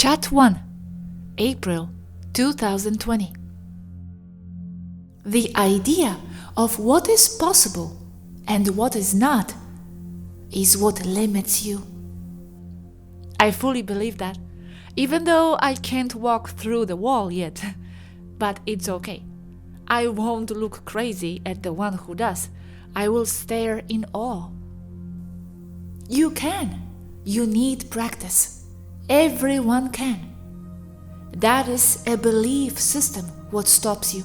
Chat 1, April 2020. The idea of what is possible and what is not is what limits you. I fully believe that, even though I can't walk through the wall yet. But it's okay. I won't look crazy at the one who does. I will stare in awe. You can. You need practice. Everyone can. That is a belief system what stops you.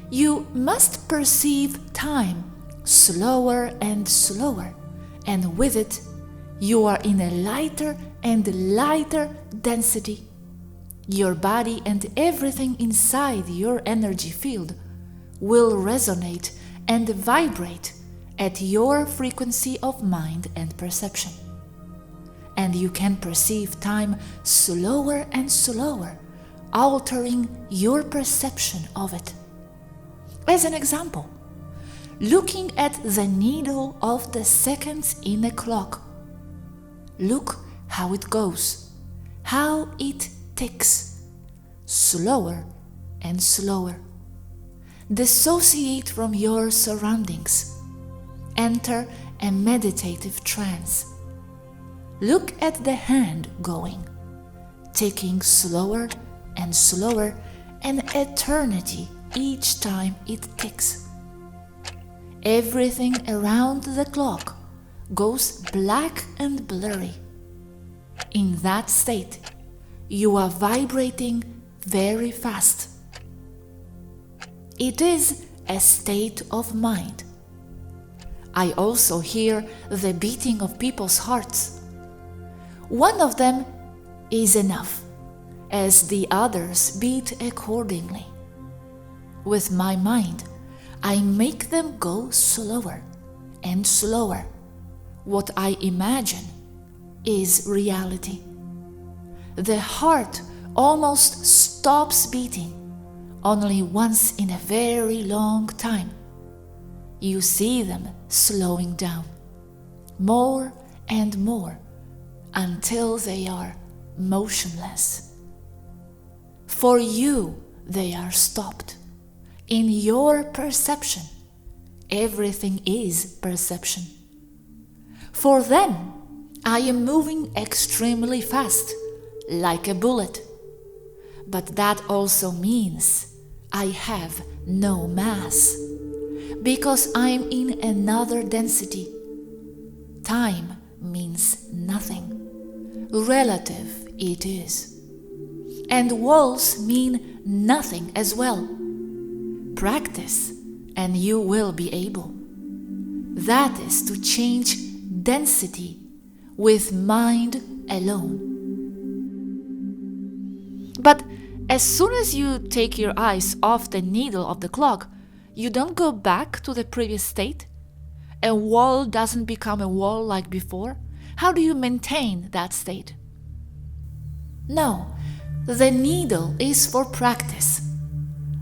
You must perceive time slower and slower, and with it, you are in a lighter and lighter density. Your body and everything inside your energy field will resonate and vibrate at your frequency of mind and perception. And you can perceive time slower and slower, altering your perception of it. As an example, looking at the needle of the seconds in a clock. Look how it goes, how it ticks, slower and slower. Dissociate from your surroundings. Enter a meditative trance. Look at the hand going, ticking slower and slower, an eternity each time it ticks. Everything around the clock goes black and blurry. In that state, you are vibrating very fast. It is a state of mind. I also hear the beating of people's hearts. One of them is enough, as the others beat accordingly. With my mind, I make them go slower and slower. What I imagine is reality. The heart almost stops beating, only once in a very long time. You see them slowing down, more and more, until they are motionless. For you, they are stopped. In your perception, everything is perception. For them, I am moving extremely fast, like a bullet. But that also means I have no mass, because I am in another density. Time means nothing. Relative it is. And walls mean nothing as well. Practice, and you will be able. That is to change density with mind alone. But as soon as you take your eyes off the needle of the clock, you don't go back to the previous state? A wall doesn't become a wall like before? How do you maintain that state? No, the needle is for practice.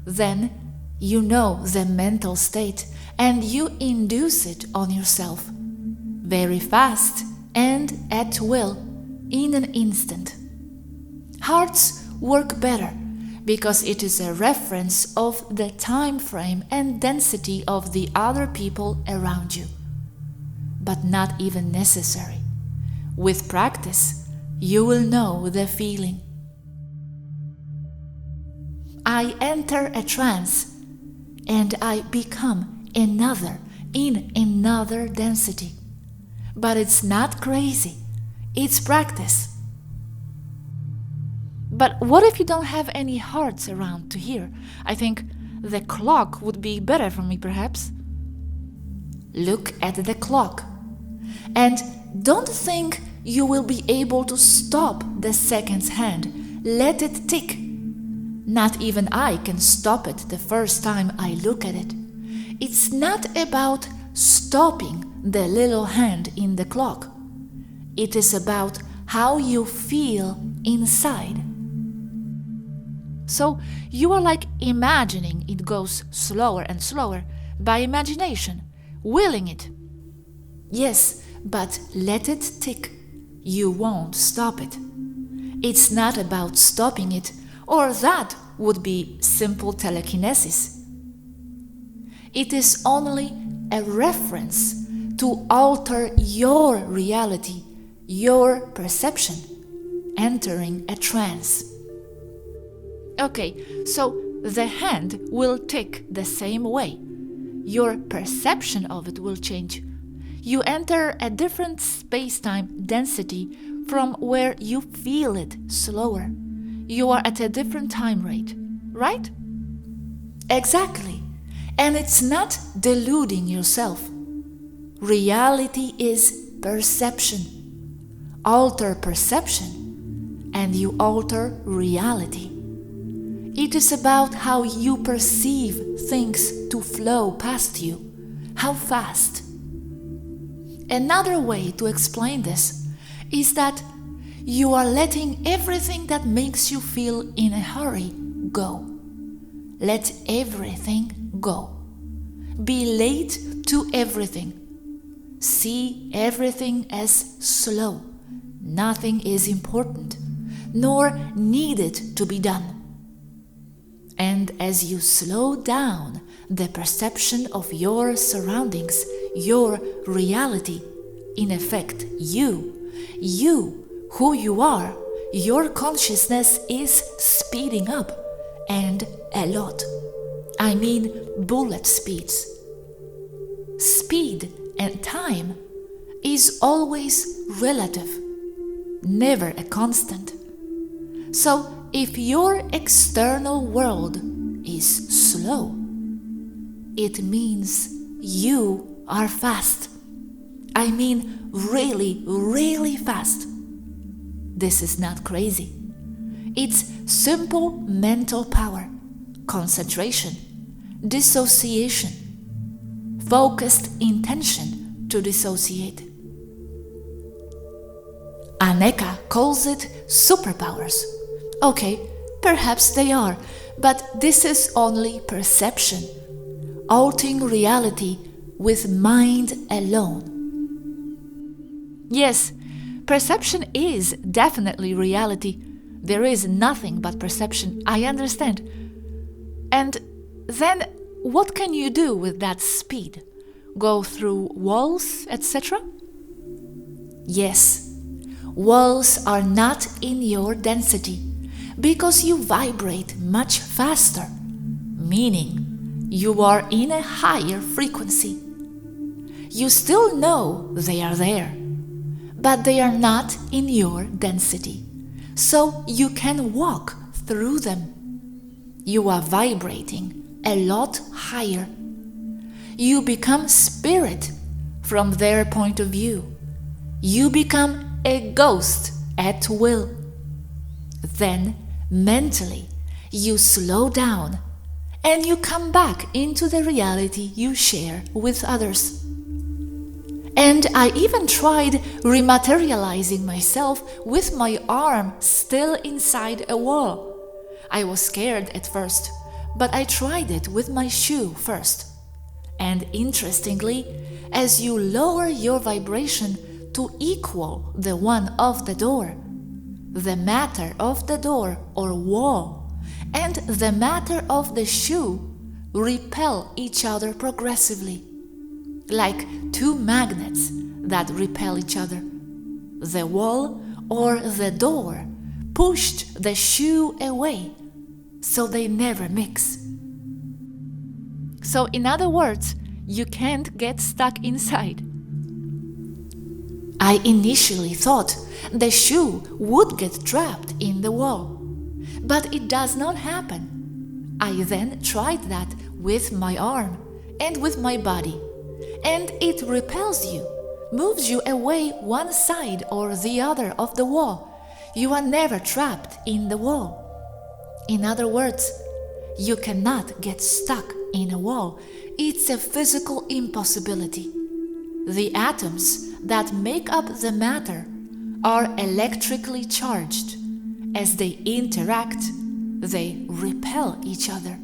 Then you know the mental state and you induce it on yourself, very fast and at will, in an instant. Hearts work better because it is a reference of the time frame and density of the other people around you, but not even necessary. With practice, you will know the feeling. I enter a trance and I become another in another density. But it's not crazy, it's practice. But what if you don't have any hearts around to hear? I think the clock would be better for me, perhaps. Look at the clock and don't think you will be able to stop the seconds hand. Let it tick. Not even I can stop it the first time I look at it. It's not about stopping the little hand in the clock. It is about how you feel inside. So you are like imagining it goes slower and slower by imagination, willing it. Yes, but let it tick. You won't stop it. It's not about stopping it, or that would be simple telekinesis. It is only a reference to alter your reality, your perception, entering a trance. Okay, so the hand will tick the same way. Your perception of it will change. You enter a different space-time density from where you feel it slower. You are at a different time rate, right? Exactly. And it's not deluding yourself. Reality is perception. Alter perception, and you alter reality. It is about how you perceive things to flow past you, how fast. Another way to explain this is that you are letting everything that makes you feel in a hurry go. Let everything go. Be late to everything. See everything as slow. Nothing is important, nor needed to be done. And as you slow down the perception of your surroundings, your reality, in effect, you, who you are, your consciousness is speeding up, and a lot. I mean bullet speeds. Speed and time is always relative, never a constant. So if your external world is slow, it means you are fast. I mean really, really fast. This is not crazy. It's simple mental power, concentration, dissociation, focused intention to dissociate. Aneka calls it superpowers. Okay, perhaps they are, but this is only perception, altering reality with mind alone. Yes, perception is definitely reality. There is nothing but perception, I understand. And then what can you do with that speed? Go through walls, etc.? Yes, walls are not in your density because you vibrate much faster, meaning you are in a higher frequency. You still know they are there, but they are not in your density, so you can walk through them. You are vibrating a lot higher. You become spirit from their point of view. You become a ghost at will. Then, mentally, you slow down and you come back into the reality you share with others. And I even tried rematerializing myself with my arm still inside a wall. I was scared at first, but I tried it with my shoe first. And interestingly, as you lower your vibration to equal the one of the door, the matter of the door or wall and the matter of the shoe repel each other progressively, like two magnets that repel each other. The wall or the door pushed the shoe away, so they never mix. So in other words, you can't get stuck inside. I initially thought the shoe would get trapped in the wall, but it does not happen. I then tried that with my arm and with my body, and it repels you, moves you away one side or the other of the wall. You are never trapped in the wall. In other words, you cannot get stuck in a wall. It's a physical impossibility. The atoms that make up the matter are electrically charged. As they interact, they repel each other.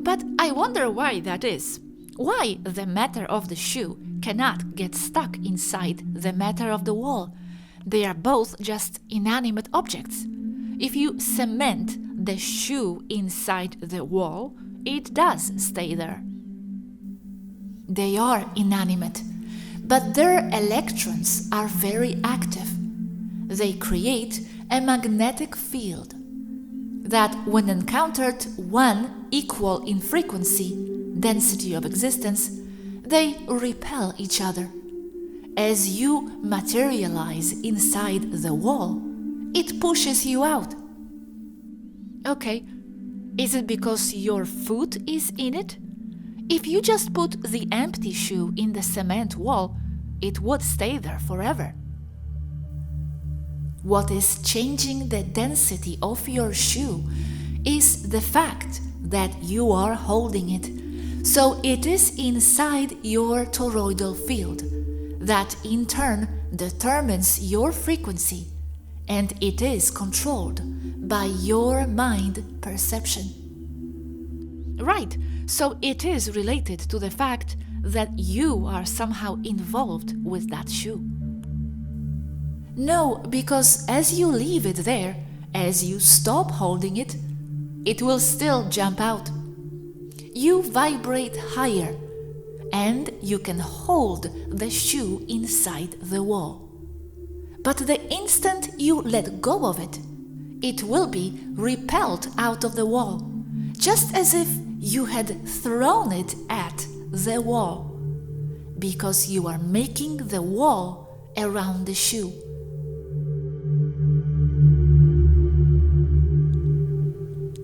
But I wonder why that is. Why the matter of the shoe cannot get stuck inside the matter of the wall? They are both just inanimate objects. If you cement the shoe inside the wall, it does stay there. They are inanimate, but their electrons are very active. They create a magnetic field that, when encountered one equal in frequency, density of existence, they repel each other. As you materialize inside the wall, it pushes you out. Okay, is it because your foot is in it? If you just put the empty shoe in the cement wall, it would stay there forever. What is changing the density of your shoe is the fact that you are holding it. So it is inside your toroidal field that in turn determines your frequency, and it is controlled by your mind perception. Right, so it is related to the fact that you are somehow involved with that shoe. No, because as you leave it there, as you stop holding it, it will still jump out. You vibrate higher, and you can hold the shoe inside the wall. But the instant you let go of it, it will be repelled out of the wall, just as if you had thrown it at the wall, because you are making the wall around the shoe.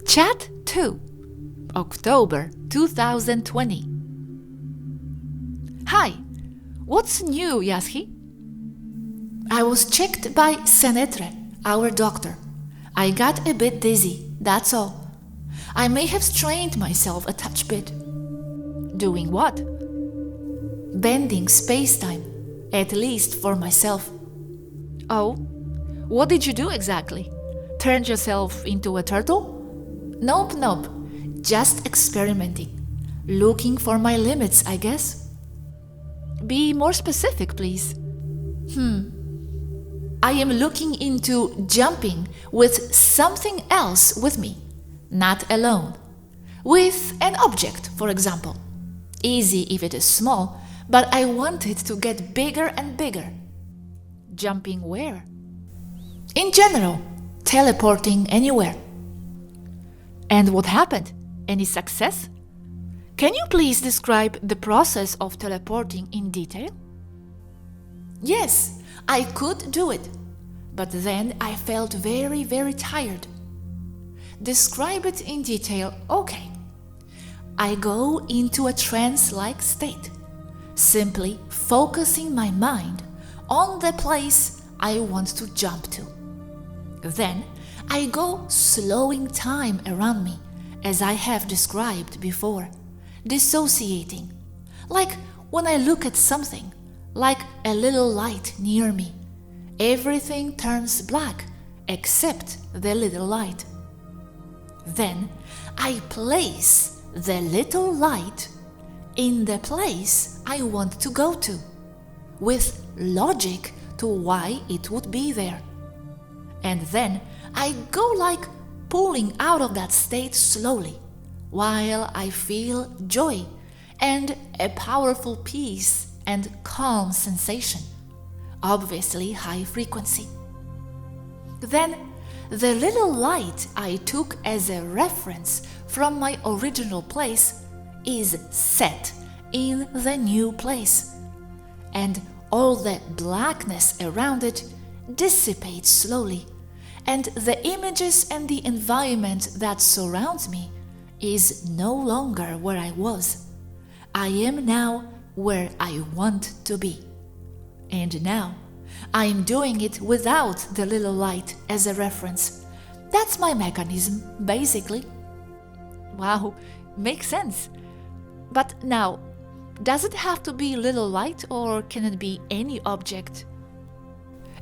Chat 2, October 2020. Hi, what's new, Yazhi? I was checked by Senetre, our doctor. I got a bit dizzy, that's all. I may have strained myself a touch bit. Doing what? Bending space-time, at least for myself. Oh, what did you do exactly? Turned yourself into a turtle? Nope, just experimenting. Looking for my limits, I guess. Be more specific, please. I am looking into jumping with something else with me, not alone. With an object, for example. Easy if it is small, but I want it to get bigger and bigger. Jumping where? In general, teleporting anywhere. And what happened? Any success? Can you please describe the process of teleporting in detail? Yes, I could do it, but then I felt very, very tired. Describe it in detail, okay. I go into a trance-like state, simply focusing my mind on the place I want to jump to. Then I go slowing time around me, as I have described before, dissociating, like when I look at something, like a little light near me. Everything turns black except the little light. Then I place the little light in the place I want to go to, with logic to why it would be there. And then I go like pulling out of that state slowly, while I feel joy and a powerful peace and calm sensation, obviously high frequency. Then the little light I took as a reference from my original place is set in the new place, and all the blackness around it dissipates slowly, and the images and the environment that surrounds me is no longer where I was. I am now where I want to be. And now I am doing it without the little light as a reference. That's my mechanism, basically. Wow, makes sense. But now, does it have to be little light, or can it be any object?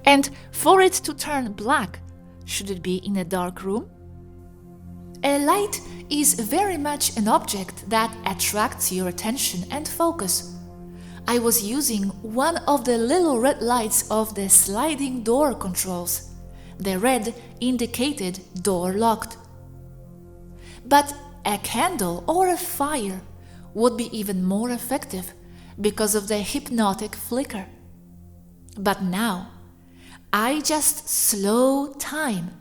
And for it to turn black, should it be in a dark room? A light is very much an object that attracts your attention and focus. I was using one of the little red lights of the sliding door controls. The red indicated door locked. But a candle or a fire would be even more effective because of the hypnotic flicker. But now, I just slow time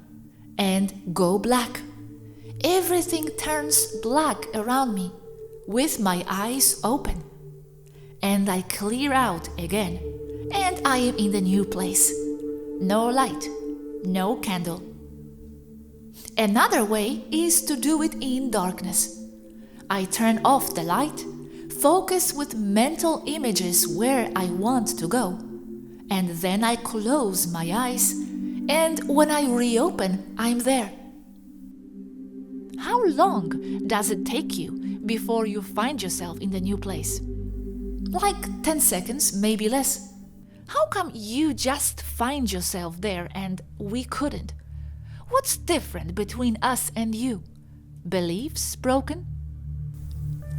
and go black. Everything turns black around me with my eyes open. And I clear out again, and I am in the new place. No light, no candle. Another way is to do it in darkness. I turn off the light, focus with mental images where I want to go, and then I close my eyes, and when I reopen, I'm there. How long does it take you before you find yourself in the new place? Like 10 seconds, maybe less. How come you just find yourself there and we couldn't? What's different between us and you? Beliefs broken?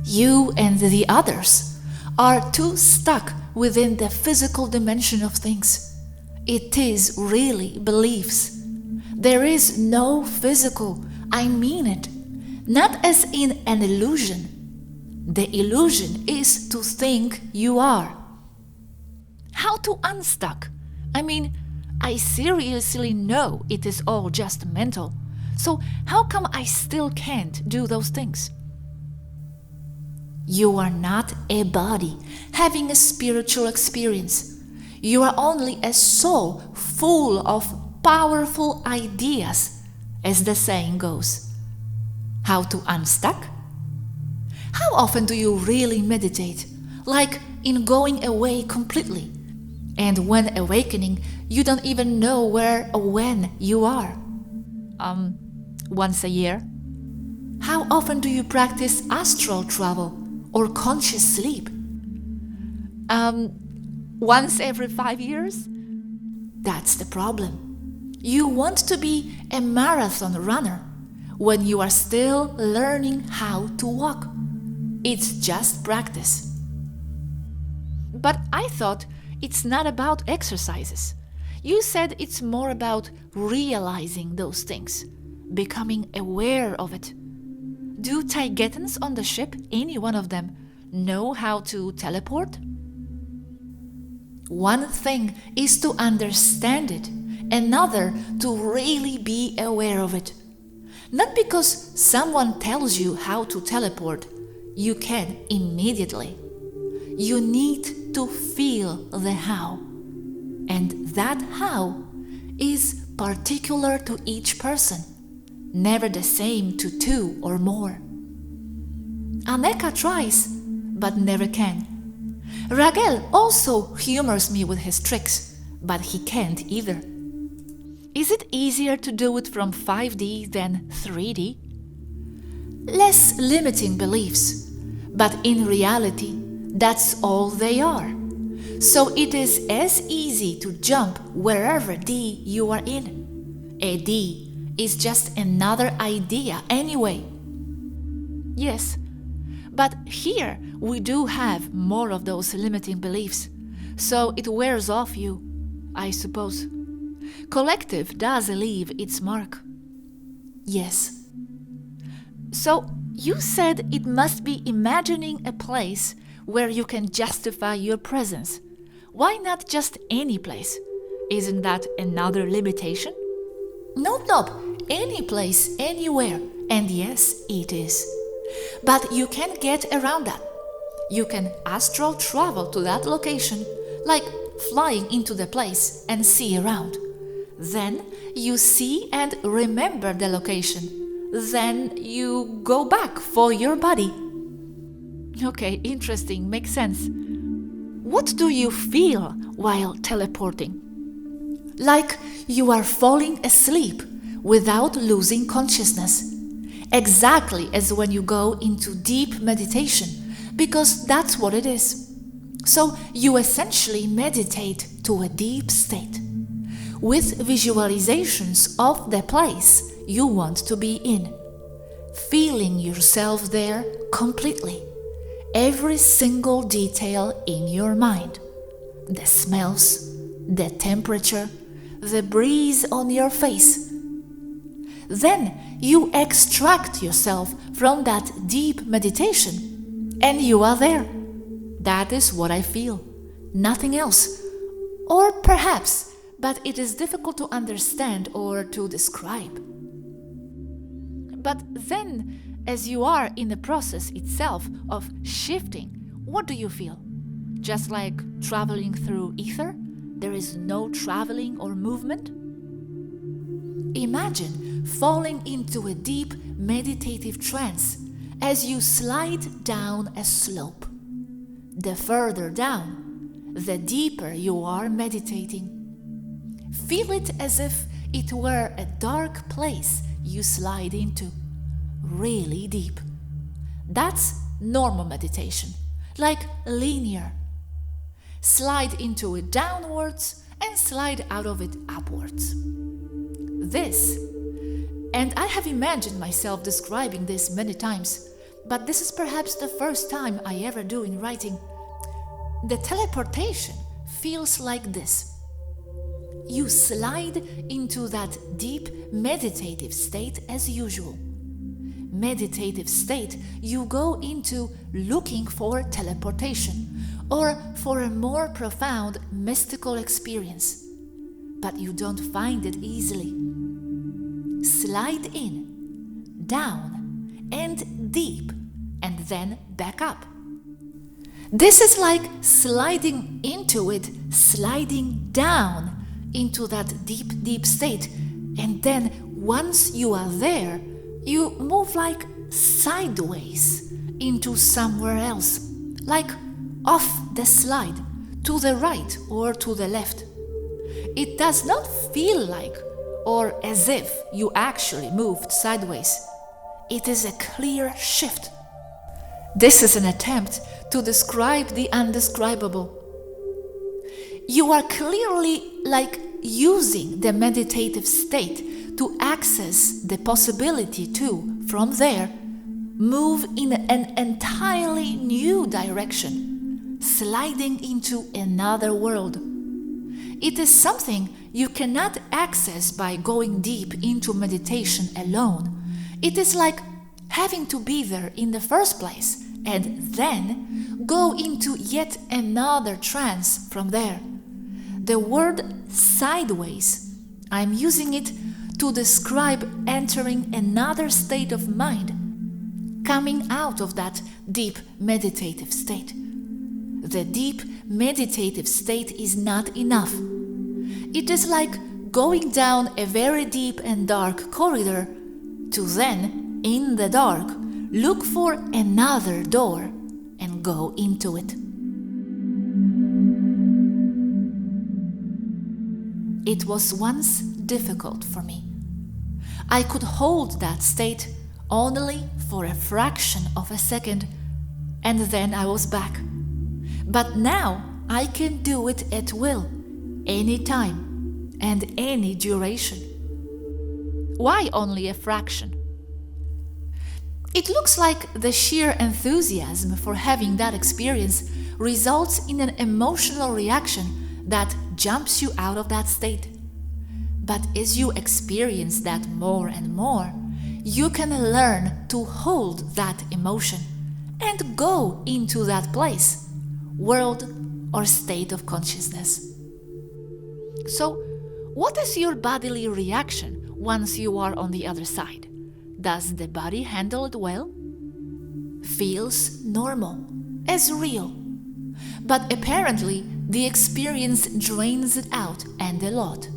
You and the others are too stuck within the physical dimension of things. It is really beliefs. There is no physical, I mean it, not as in an illusion. The illusion is to think you are. How to unstuck? I mean, I seriously know it is all just mental. So how come I still can't do those things? You are not a body having a spiritual experience. You are only a soul full of powerful ideas, as the saying goes. How to unstuck? How often do you really meditate? Like in going away completely. And when awakening, you don't even know where or when you are. Once a year? How often do you practice astral travel or conscious sleep? Once every 5 years? That's the problem. You want to be a marathon runner when you are still learning how to walk. It's just practice. But I thought it's not about exercises. You said it's more about realizing those things, becoming aware of it. Do Taigetans on the ship, any one of them, know how to teleport? One thing is to understand it, another to really be aware of it. Not because someone tells you how to teleport, you can immediately. You need to feel the how. And that how is particular to each person, never the same to two or more. Aneka tries, but never can. Ragel also humors me with his tricks, but he can't either. Is it easier to do it from 5D than 3D? Less limiting beliefs, but in reality, that's all they are. So it is as easy to jump wherever D you are in. A D is just another idea anyway. Yes, but here we do have more of those limiting beliefs, so it wears off you, I suppose. Collective does leave its mark. Yes. So you said it must be imagining a place where you can justify your presence. Why not just any place? Isn't that another limitation? Nope, any place, anywhere. And yes, it is. But you can get around that. You can astral travel to that location, like flying into the place and see around. Then you see and remember the location. Then you go back for your body. Okay, interesting, makes sense. What do you feel while teleporting? Like you are falling asleep without losing consciousness. Exactly as when you go into deep meditation, because that's what it is. So you essentially meditate to a deep state, with visualizations of the place you want to be in, feeling yourself there completely, every single detail in your mind. The smells, the temperature, the breeze on your face. Then you extract yourself from that deep meditation and you are there. That is what I feel, nothing else. Or perhaps, but it is difficult to understand or to describe. But then, as you are in the process itself of shifting, what do you feel? Just like traveling through ether? There is no traveling or movement? Imagine falling into a deep meditative trance as you slide down a slope. The further down, the deeper you are meditating. Feel it as if it were a dark place you slide into, really deep. That's normal meditation, like linear. Slide into it downwards and slide out of it upwards. This, and I have imagined myself describing this many times, but this is perhaps the first time I ever do in writing. The teleportation feels like this. You slide into that deep meditative state as usual. Meditative state you go into looking for teleportation or for a more profound mystical experience, but you don't find it easily. Slide in, down, and deep, and then back up. This is like sliding into it, sliding down into that deep, deep state, and then once you are there, you move like sideways into somewhere else, like off the slide, to the right or to the left. It does not feel like or as if you actually moved sideways. It is a clear shift. This is an attempt to describe the undescribable. You are clearly like using the meditative state to access the possibility to, from there, move in an entirely new direction, sliding into another world. It is something you cannot access by going deep into meditation alone. It is like having to be there in the first place and then go into yet another trance from there. The word sideways, I'm using it to describe entering another state of mind, coming out of that deep meditative state. The deep meditative state is not enough. It is like going down a very deep and dark corridor to then, in the dark, look for another door and go into it. It was once difficult for me. I could hold that state only for a fraction of a second, and then I was back. But now I can do it at will, any time and any duration. Why only a fraction? It looks like the sheer enthusiasm for having that experience results in an emotional reaction that jumps you out of that state. But as you experience that more and more, you can learn to hold that emotion and go into that place, world, or state of consciousness. So, what is your bodily reaction once you are on the other side? Does the body handle it well? Feels normal, as real. But apparently, the experience drains it out, and a lot.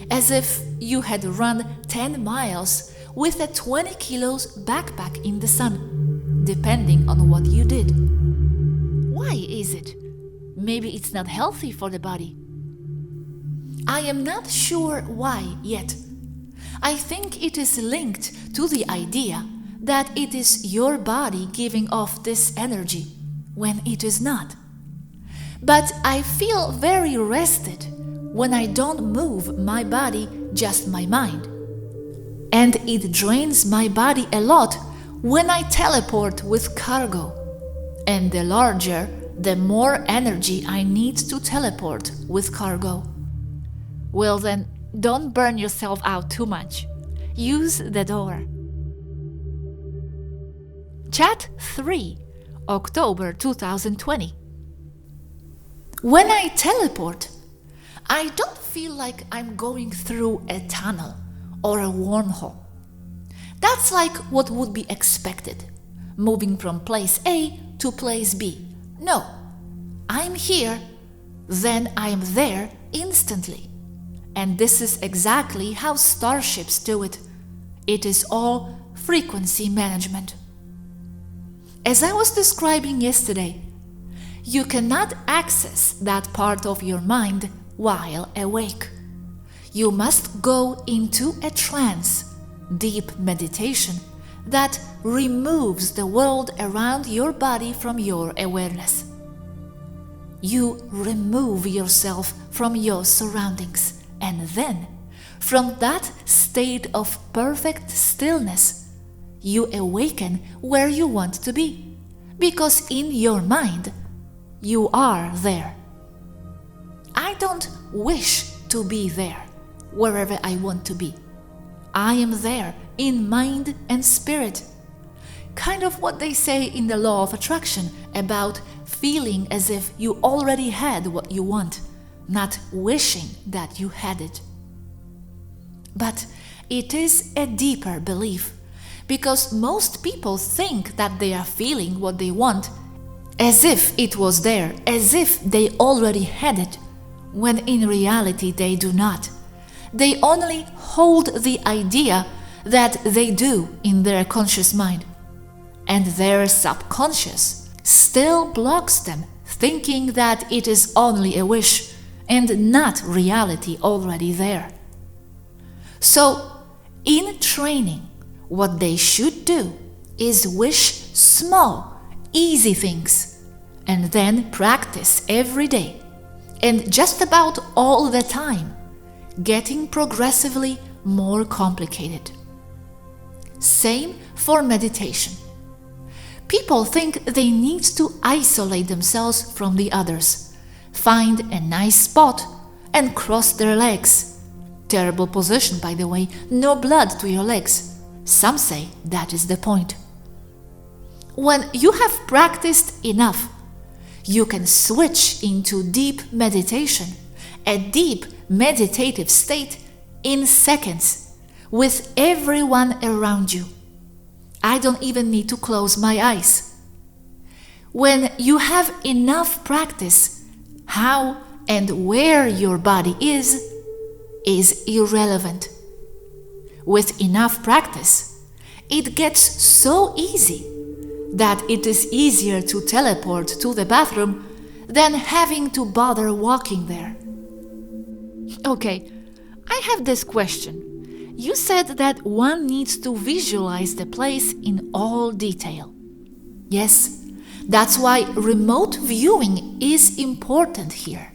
As if you had run 10 miles with a 20 kilos backpack in the sun, depending on what you did. Why is it? Maybe it's not healthy for the body. I am not sure why yet. I think it is linked to the idea that it is your body giving off this energy when it is not. But I feel very rested when I don't move my body, just my mind. And it drains my body a lot when I teleport with cargo. And the larger, the more energy I need to teleport with cargo. Well then, don't burn yourself out too much. Use the door. Chat 3, October 2020. When I teleport, I don't feel like I'm going through a tunnel or a wormhole. That's like what would be expected, moving from place A to place B. No, I'm here, then I'm there instantly. And this is exactly how starships do it. It is all frequency management. As I was describing yesterday, you cannot access that part of your mind while awake. You must go into a trance, deep meditation, that removes the world around your body from your awareness. You remove yourself from your surroundings, and then, from that state of perfect stillness, you awaken where you want to be, because in your mind, you are there. I don't wish to be there, wherever I want to be. I am there in mind and spirit. Kind of what they say in the law of attraction about feeling as if you already had what you want, not wishing that you had it. But it is a deeper belief, because most people think that they are feeling what they want as if it was there, as if they already had it, when in reality they do not. They only hold the idea that they do in their conscious mind, and their subconscious still blocks them, thinking that it is only a wish and not reality already there. So, in training, what they should do is wish small, easy things, and then practice every day, and just about all the time, getting progressively more complicated. Same for meditation. People think they need to isolate themselves from the others, find a nice spot, and cross their legs. Terrible position, by the way, no blood to your legs. Some say that is the point. When you have practiced enough, you can switch into deep meditation, a deep meditative state in seconds, with everyone around you. I don't even need to close my eyes. When you have enough practice, how and where your body is irrelevant. With enough practice, it gets so easy that it is easier to teleport to the bathroom than having to bother walking there. Okay, I have this question. You said that one needs to visualize the place in all detail. Yes, that's why remote viewing is important here.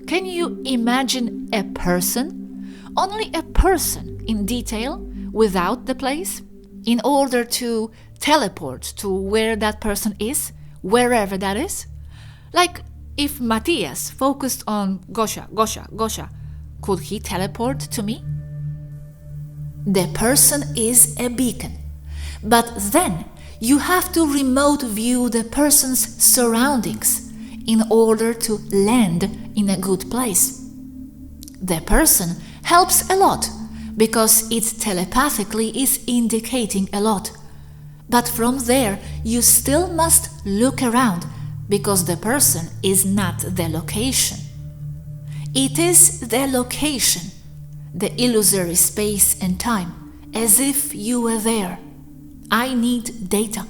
Can you imagine a person, only a person in detail, without the place, in order to teleport to where that person is, wherever that is? Like if Matthias focused on Gosha, could he teleport to me? The person is a beacon, but then you have to remote view the person's surroundings in order to land in a good place. The person helps a lot because it telepathically is indicating a lot. But from there, you still must look around because the person is not the location. It is the location, the illusory space and time, as if you were there. I need data.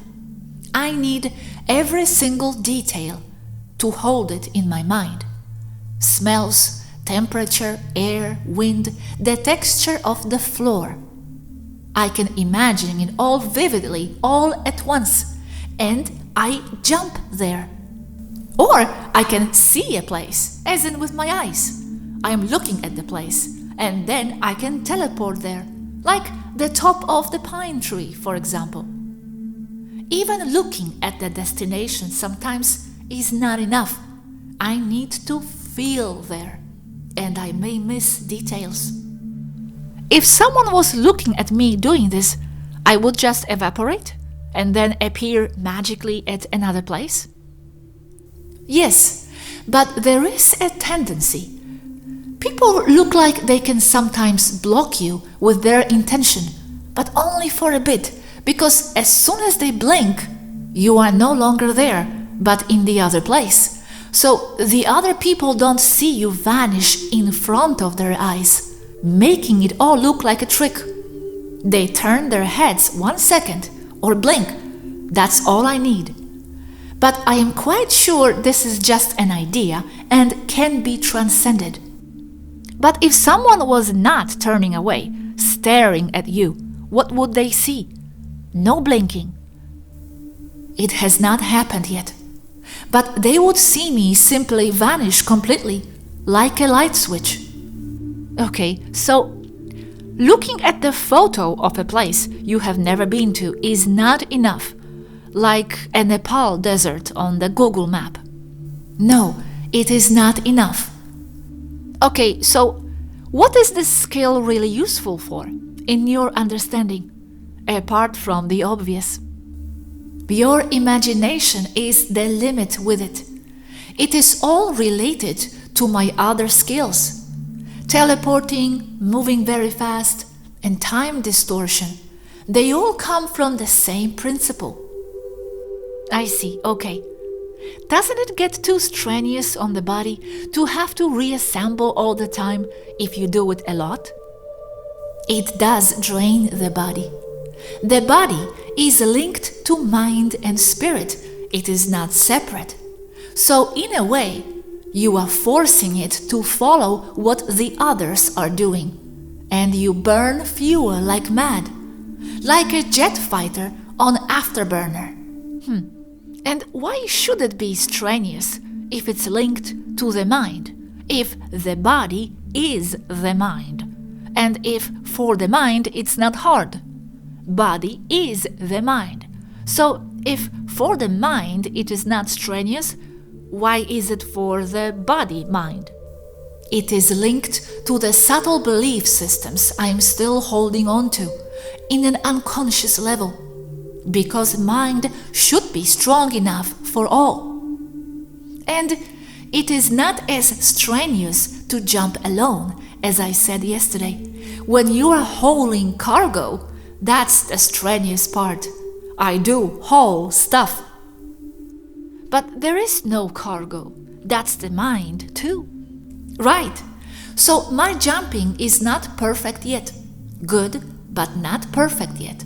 I need every single detail to hold it in my mind. Smells, temperature, air, wind, the texture of the floor. I can imagine it all vividly, all at once, and I jump there. Or I can see a place, as in with my eyes. I am looking at the place, and then I can teleport there, like the top of the pine tree, for example. Even looking at the destination sometimes is not enough. I need to feel there, and I may miss details. If someone was looking at me doing this, I would just evaporate and then appear magically at another place? Yes, but there is a tendency. People look like they can sometimes block you with their intention, but only for a bit, because as soon as they blink, you are no longer there, but in the other place. So the other people don't see you vanish in front of their eyes, making it all look like a trick. They turn their heads 1 second or blink. That's all I need. But I am quite sure this is just an idea and can be transcended. But if someone was not turning away, staring at you, what would they see? No blinking. It has not happened yet. But they would see me simply vanish completely, like a light switch. Okay, so looking at the photo of a place you have never been to is not enough, like a Nepal desert on the Google map. No, it is not enough. Okay, so what is this skill really useful for, in your understanding, apart from the obvious? Your imagination is the limit with it. It is all related to my other skills. Teleporting, moving very fast, and time distortion. They all come from the same principle. I see, okay. Doesn't it get too strenuous on the body to have to reassemble all the time if you do it a lot? It does drain the body. The body is linked to mind and spirit. It is not separate. So in a way, you are forcing it to follow what the others are doing. And you burn fuel like mad, like a jet fighter on afterburner. And why should it be strenuous if it's linked to the mind, if the body is the mind, and if for the mind it's not hard? Body is the mind. So if for the mind it is not strenuous, why is it for the body mind? It is linked to the subtle belief systems I am still holding on to in an unconscious level. Because mind should be strong enough for all. And it is not as strenuous to jump alone, as I said yesterday. When you are hauling cargo, that's the strenuous part. I do haul stuff. But there is no cargo. That's the mind too. Right. So my jumping is not perfect yet. Good, but not perfect yet.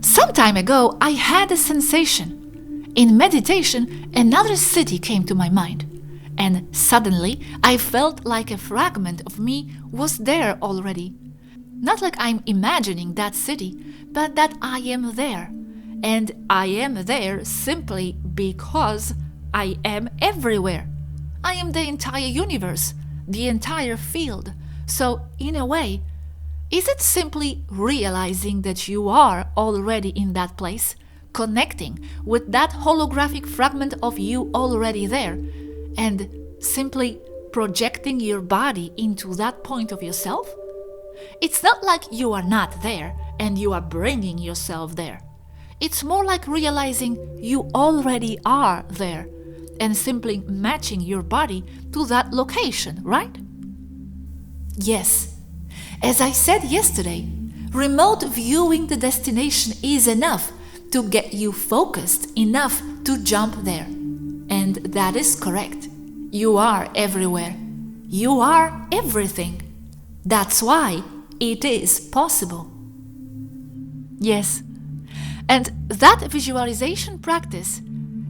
Some time ago, I had a sensation. In meditation, another city came to my mind, and suddenly I felt like a fragment of me was there already. Not like I'm imagining that city, but that I am there. And I am there simply because I am everywhere. I am the entire universe, the entire field. So, in a way, is it simply realizing that you are already in that place, connecting with that holographic fragment of you already there, and simply projecting your body into that point of yourself? It's not like you are not there and you are bringing yourself there. It's more like realizing you already are there and simply matching your body to that location, right? Yes. As I said yesterday, remote viewing the destination is enough to get you focused enough to jump there. And that is correct. You are everywhere. You are everything. That's why it is possible. Yes. And that visualization practice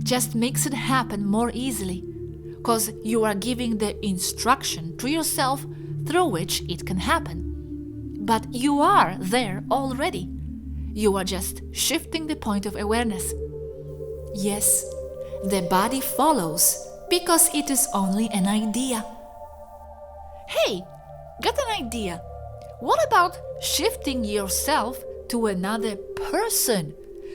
just makes it happen more easily, because you are giving the instruction to yourself through which it can happen. But you are there already. You are just shifting the point of awareness. Yes, the body follows because it is only an idea. Hey, got an idea. What about shifting yourself to another person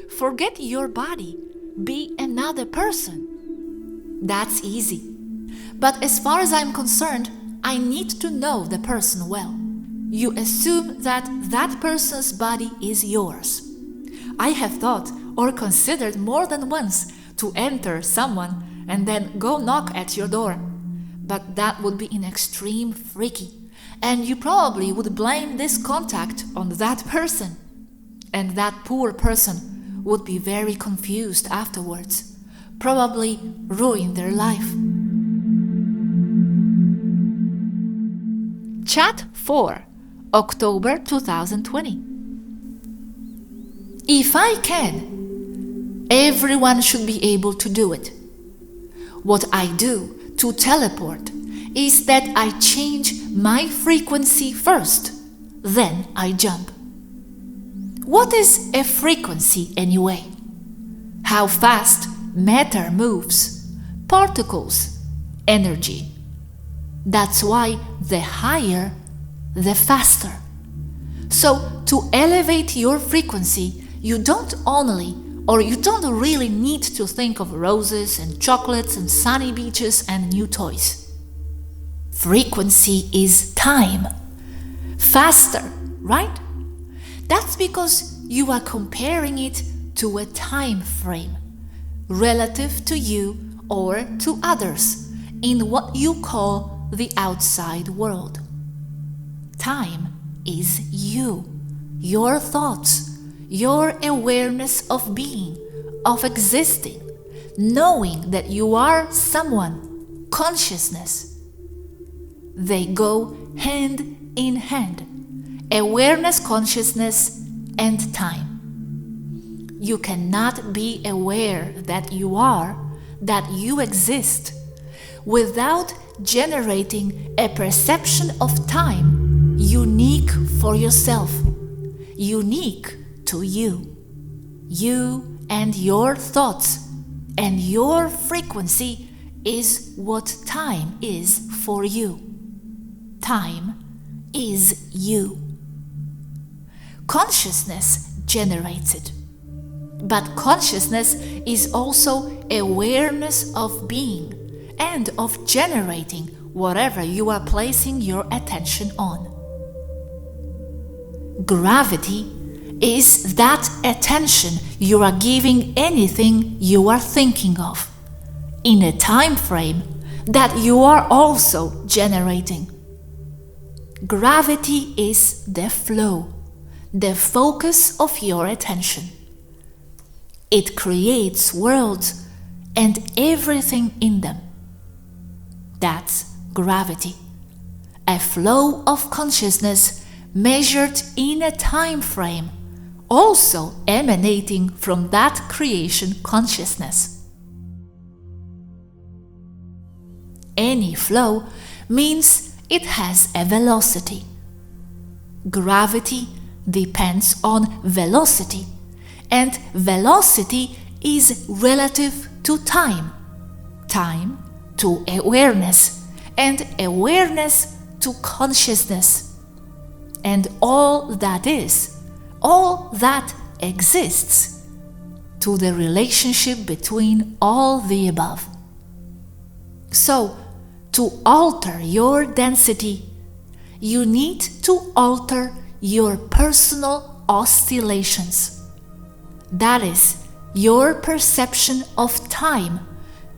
Forget your body. Be another person. That's easy. But as far as I'm concerned, I need to know the person well. You assume that that person's body is yours. I have thought or considered more than once to enter someone and then go knock at your door. But that would be in extreme freaky, and you probably would blame this contact on that person. And that poor person would be very confused afterwards, probably ruin their life. Chat 4, October 2020. If I can, everyone should be able to do it. What I do to teleport is that I change my frequency first, then I jump. What is a frequency anyway? How fast matter moves, particles, energy. That's why the higher, the faster. So to elevate your frequency, you don't really need to think of roses and chocolates and sunny beaches and new toys. Frequency is time. Faster, right? That's because you are comparing it to a time frame, relative to you or to others, in what you call the outside world. Time is you, your thoughts, your awareness of being, of existing, knowing that you are someone, consciousness. They go hand in hand, awareness, consciousness, and time. You cannot be aware that you are, that you exist, without generating a perception of time unique for yourself, unique to you. You and your thoughts and your frequency is what time is for you. Time is you. Consciousness generates it. But consciousness is also awareness of being and of generating whatever you are placing your attention on. Gravity is that attention you are giving anything you are thinking of, in a time frame that you are also generating. Gravity is the flow, the focus of your attention. It creates worlds and everything in them. That's gravity, a flow of consciousness measured in a time frame, also emanating from that creation consciousness. Any flow means it has a velocity. Gravity depends on velocity, and velocity is relative to time, time to awareness, and awareness to consciousness, and all that is, all that exists, to the relationship between all the above. So, to alter your density, you need to alter your personal oscillations. That is, your perception of time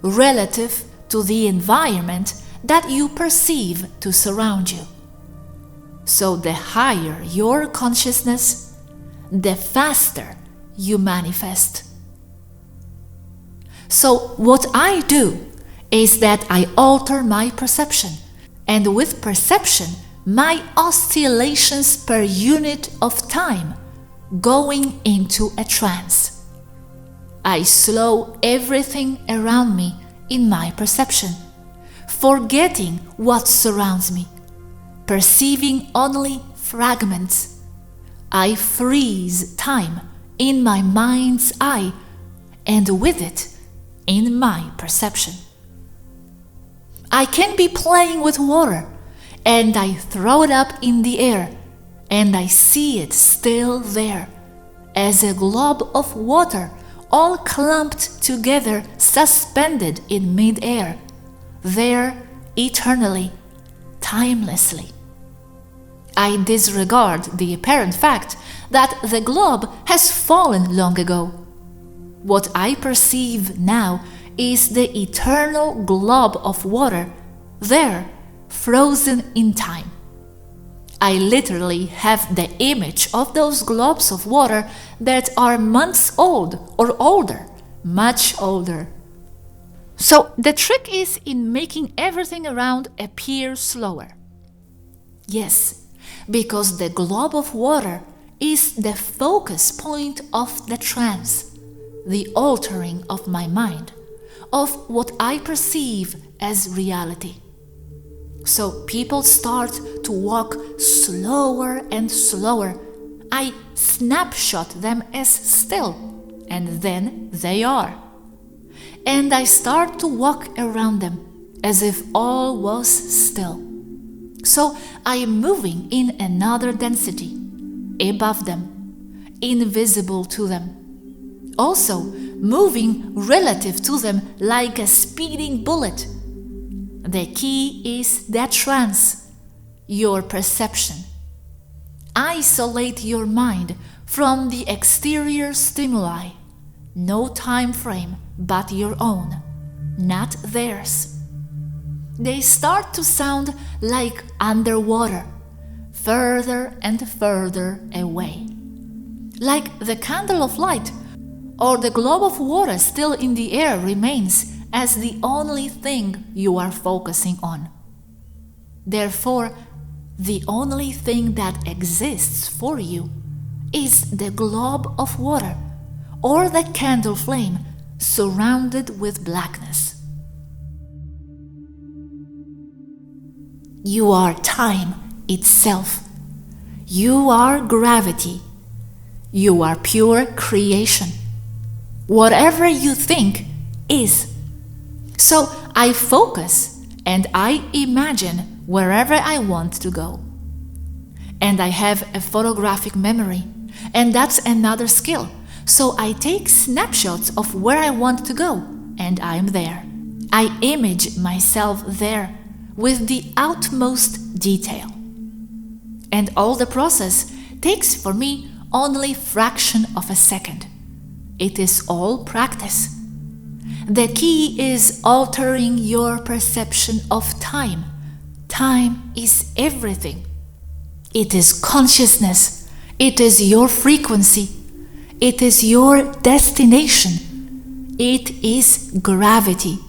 relative to the environment that you perceive to surround you. So the higher your consciousness, the faster you manifest. So what I do is that I alter my perception, and with perception, my oscillations per unit of time, going into a trance. I slow everything around me in my perception, forgetting what surrounds me, perceiving only fragments. I freeze time in my mind's eye, and with it, in my perception. I can be playing with water, and I throw it up in the air, and I see it still there, as a glob of water, all clumped together, suspended in mid-air, there eternally, timelessly. I disregard the apparent fact that the globe has fallen long ago. What I perceive now is the eternal glob of water, there, frozen in time. I literally have the image of those globs of water that are months old or older, much older. So the trick is in making everything around appear slower. Yes, because the glob of water is the focus point of the trance, the altering of my mind, of what I perceive as reality. So people start to walk slower and slower. I snapshot them as still, and then they are. And I start to walk around them as if all was still. So I am moving in another density, above them, invisible to them. Also moving relative to them like a speeding bullet. The key is that trance, your perception. Isolate your mind from the exterior stimuli, no time frame but your own, not theirs. They start to sound like underwater, further and further away. Like the candle of light or the globe of water still in the air remains as the only thing you are focusing on. Therefore, the only thing that exists for you is the globe of water or the candle flame surrounded with blackness. You are time itself. You are gravity. You are pure creation. Whatever you think is. So I focus and I imagine wherever I want to go. And I have a photographic memory, and that's another skill. So I take snapshots of where I want to go, and I'm there. I image myself there with the utmost detail. And all the process takes for me only fraction of a second. It is all practice. The key is altering your perception of time. Time is everything. It is consciousness. It is your frequency. It is your destination. It is gravity.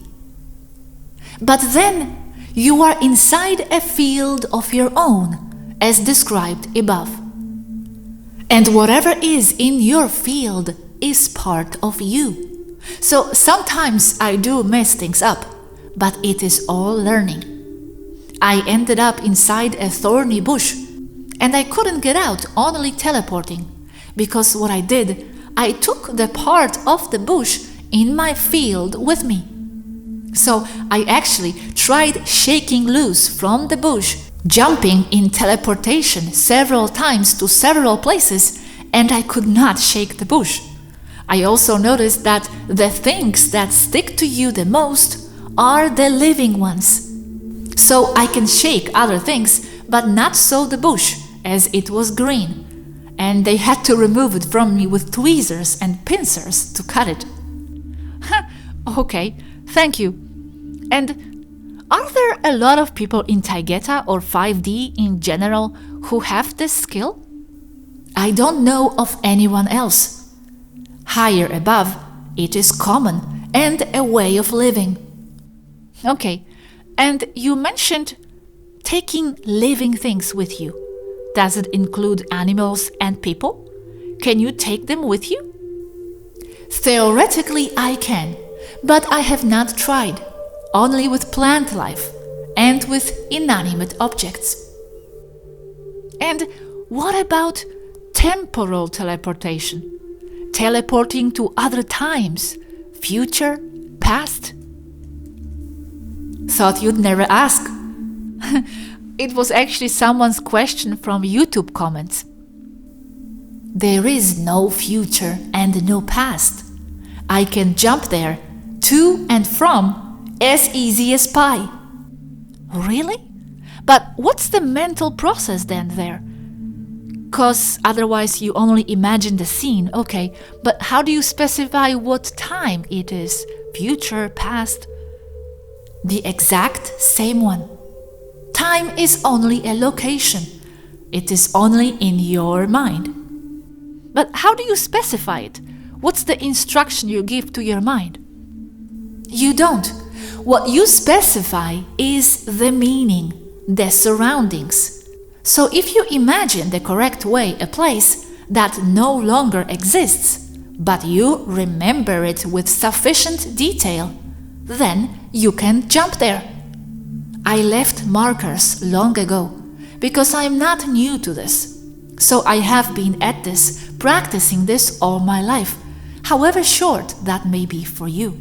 But then you are inside a field of your own, as described above. And whatever is in your field is part of you. So sometimes I do mess things up, but it is all learning. I ended up inside a thorny bush, and I couldn't get out, only teleporting, because what I did, I took the part of the bush in my field with me. So I actually tried shaking loose from the bush, jumping in teleportation several times to several places, and I could not shake the bush. I also noticed that the things that stick to you the most are the living ones. So I can shake other things, but not so the bush, as it was green, and they had to remove it from me with tweezers and pincers to cut it. Okay, thank you. And are there a lot of people in Taygeta or 5D in general who have this skill? I don't know of anyone else. Higher above, it is common and a way of living. Okay, and you mentioned taking living things with you. Does it include animals and people? Can you take them with you? Theoretically, I can, but I have not tried. Only with plant life and with inanimate objects. And what about temporal teleportation? Teleporting to other times, future, past? Thought you'd never ask. It was actually someone's question from YouTube comments. There is no future and no past. I can jump there, to and from, as easy as pie. Really? But what's the mental process then there? 'Cause otherwise you only imagine the scene, okay, but how do you specify what time it is? Future, past? The exact same one. Time is only a location. It is only in your mind. But how do you specify it? What's the instruction you give to your mind? You don't. What you specify is the meaning, the surroundings. So if you imagine the correct way a place that no longer exists, but you remember it with sufficient detail, then you can jump there. I left markers long ago because I'm not new to this. So I have been at this, practicing this all my life, however short that may be for you.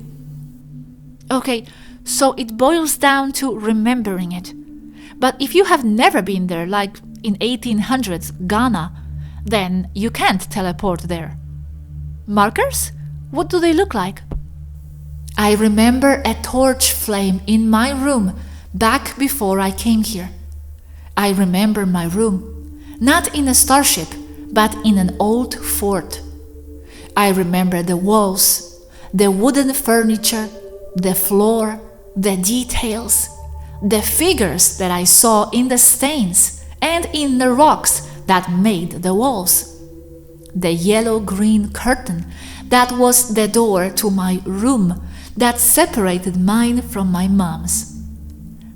Okay, so it boils down to remembering it. But if you have never been there, like in 1800s Ghana, then you can't teleport there. Markers? What do they look like? I remember a torch flame in my room back before I came here. I remember my room, not in a starship, but in an old fort. I remember the walls, the wooden furniture, the floor, the details, the figures that I saw in the stains and in the rocks that made the walls, the yellow-green curtain that was the door to my room that separated mine from my mom's.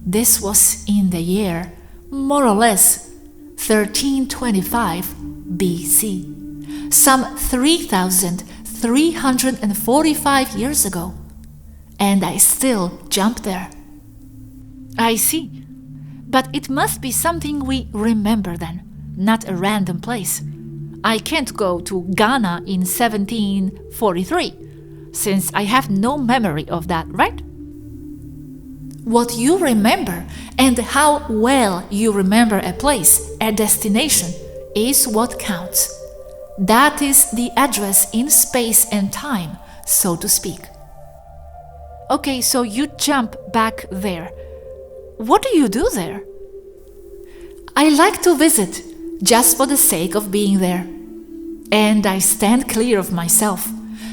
This was in the year, more or less, 1325 BC, some 3,345 years ago, and I still jump there. I see. But it must be something we remember then, not a random place. I can't go to Ghana in 1743, since I have no memory of that, right? What you remember and how well you remember a place, a destination, is what counts. That is the address in space and time, so to speak. Okay, so you jump back there. What do you do there? I like to visit, just for the sake of being there. And I stand clear of myself,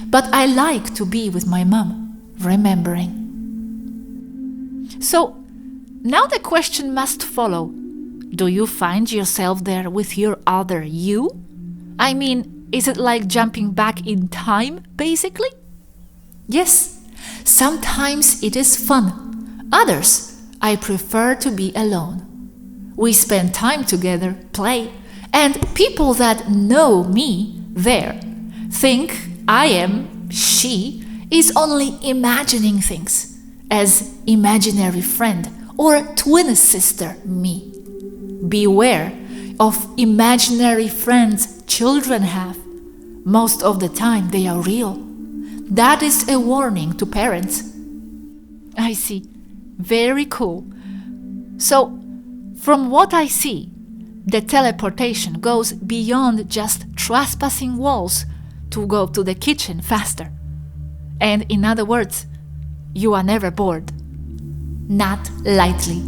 but I like to be with my mom, remembering. So, now the question must follow. Do you find yourself there with your other you? I mean, is it like jumping back in time, basically? Yes, sometimes it is fun. Others, I prefer to be alone. We spend time together, play, and people that know me there think I am, she, is only imagining things, as imaginary friend or twin sister me. Beware of imaginary friends children have. Most of the time they are real. That is a warning to parents. I see. Very cool. So, from what I see, the teleportation goes beyond just trespassing walls to go to the kitchen faster. And in other words, you are never bored. Not lightly.